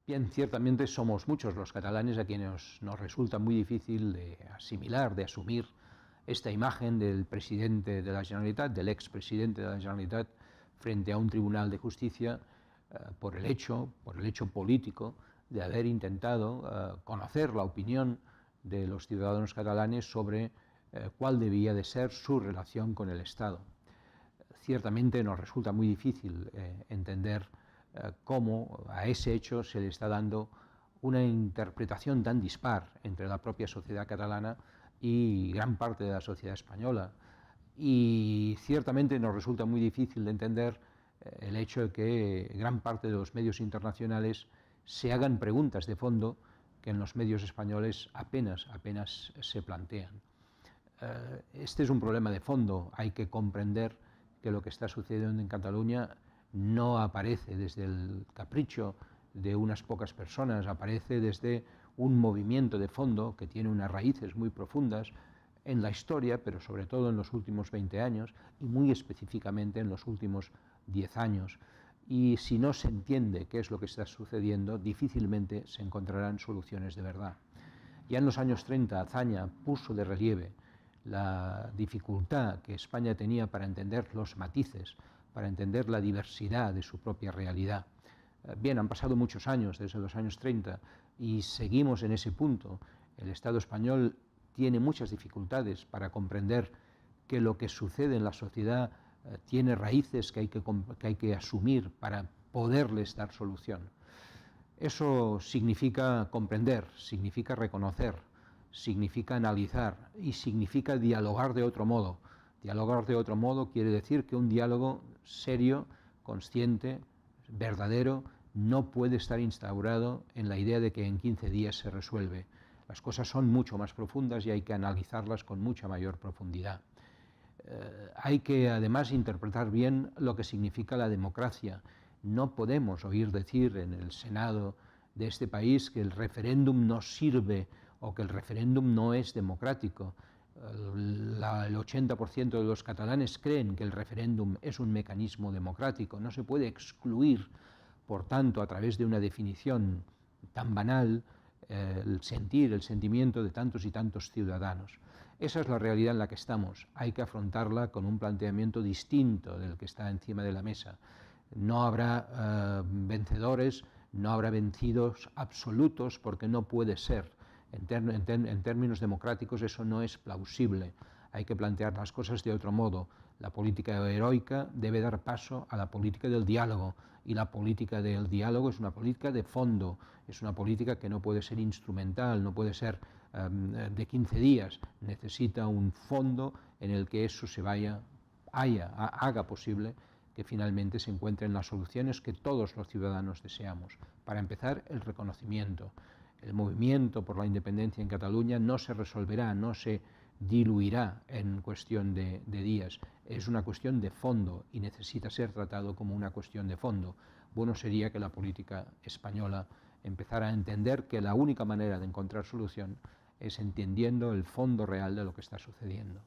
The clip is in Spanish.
Bien, ciertamente somos muchos los catalanes a quienes nos resulta muy difícil de asimilar, de asumir esta imagen del presidente de la Generalitat, del expresidente de la Generalitat, frente a un tribunal de justicia por el hecho político de haber intentado conocer la opinión de los ciudadanos catalanes sobre cuál debía de ser su relación con el Estado. Ciertamente nos resulta muy difícil entender cómo a ese hecho se le está dando una interpretación tan dispar entre la propia sociedad catalana y gran parte de la sociedad española. Y ciertamente nos resulta muy difícil de entender el hecho de que gran parte de los medios internacionales se hagan preguntas de fondo que en los medios españoles apenas se plantean. Este es un problema de fondo. Hay que comprender que lo que está sucediendo en Cataluña no aparece desde el capricho de unas pocas personas, aparece desde un movimiento de fondo que tiene unas raíces muy profundas en la historia, pero sobre todo en los últimos 20 años y muy específicamente en los últimos 10 años. Y si no se entiende qué es lo que está sucediendo, difícilmente se encontrarán soluciones de verdad. Ya en los años 30, Azaña puso de relieve la dificultad que España tenía para entender los matices, para entender la diversidad de su propia realidad. Bien, han pasado muchos años, desde los años 30, y seguimos en ese punto. El Estado español tiene muchas dificultades para comprender que lo que sucede en la sociedad tiene raíces que hay que asumir para poderles dar solución. Eso significa comprender, significa reconocer, significa analizar y significa dialogar de otro modo. Dialogar de otro modo quiere decir que un diálogo serio, consciente, verdadero, no puede estar instaurado en la idea de que en 15 días se resuelve. Las cosas son mucho más profundas y hay que analizarlas con mucha mayor profundidad. Hay que además interpretar bien lo que significa la democracia. No podemos oír decir en el Senado de este país que el referéndum no sirve o que el referéndum no es democrático. El 80% de los catalanes creen que el referéndum es un mecanismo democrático. No se puede excluir, por tanto, a través de una definición tan banal, el sentimiento de tantos y tantos ciudadanos. Esa es la realidad en la que estamos. Hay que afrontarla con un planteamiento distinto del que está encima de la mesa. No habrá vencedores, no habrá vencidos absolutos, porque no puede ser. En términos democráticos eso no es plausible. Hay que plantear las cosas de otro modo. La política heroica debe dar paso a la política del diálogo, y la política del diálogo es una política de fondo, es una política que no puede ser instrumental, no puede ser de 15 días, necesita un fondo en el que eso se haga posible que finalmente se encuentren las soluciones que todos los ciudadanos deseamos. Para empezar, el reconocimiento. El movimiento por la independencia en Cataluña no se resolverá, no se diluirá en cuestión de días. Es una cuestión de fondo y necesita ser tratado como una cuestión de fondo. Bueno sería que la política española empezara a entender que la única manera de encontrar solución es entendiendo el fondo real de lo que está sucediendo.